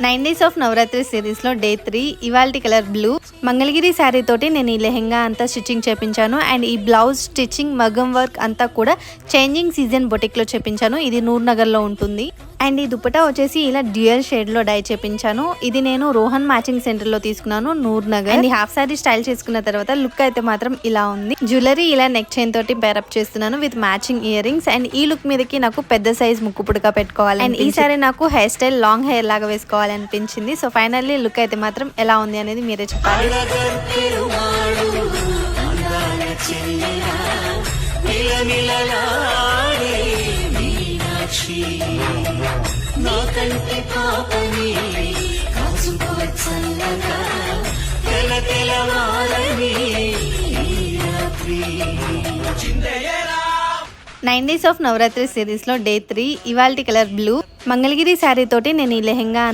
9 days of Navratri series లో day 3 ఇవాల్టి colour blue Mangalagiri sari తోటి నేను ఈ లెహెంగా అంతా స్టిచ్చింగ్ చేపించాను. అండ్ ఈ బ్లౌజ్ స్టిచ్చింగ్ మగ్గం వర్క్ అంతా కూడా చేంజింగ్ సీజన్ బొటిక్ లో చేపించాను. ఇది నూర్ నగర్ లో ఉంటుంది. అండ్ ఈ దుపట్టా వచ్చేసి ఇలా డ్యూయల్ షేడ్ లో డై చేపించాను. ఇది నేను రోహన్ మ్యాచింగ్ సెంటర్ లో తీసుకున్నాను, నూర్ నగర్. అండ్ ఈ హాఫ్ సారీ స్టైల్ చేసుకున్న తర్వాత లుక్ అయితే మాత్రం ఇలా ఉంది. జ్యువెలరీ ఇలా నెక్ చైన్ తోటి పేరప్ చేస్తున్నాను with matching ear rings. And ఈ లుక్ మీదకి నాకు పెద్ద సైజ్ ముక్కు పుడక పెట్టుకోవాలి. అండ్ ఈ సారీ నాకు హెయిర్ స్టైల్ లాంగ్ హెయిర్ లాగా వేసుకోవాలనిపించింది. సో ఫైనల్లీ లుక్ అయితే మాత్రం ఎలా ఉంది అనేది మీరే చెప్పాలి. Nine days of Navratri series లో డే 3 ఇవాల్టి కలర్ బ్లూ మంగళగిరి శారీ తోటి నేను ఈ లెహెంగా అంత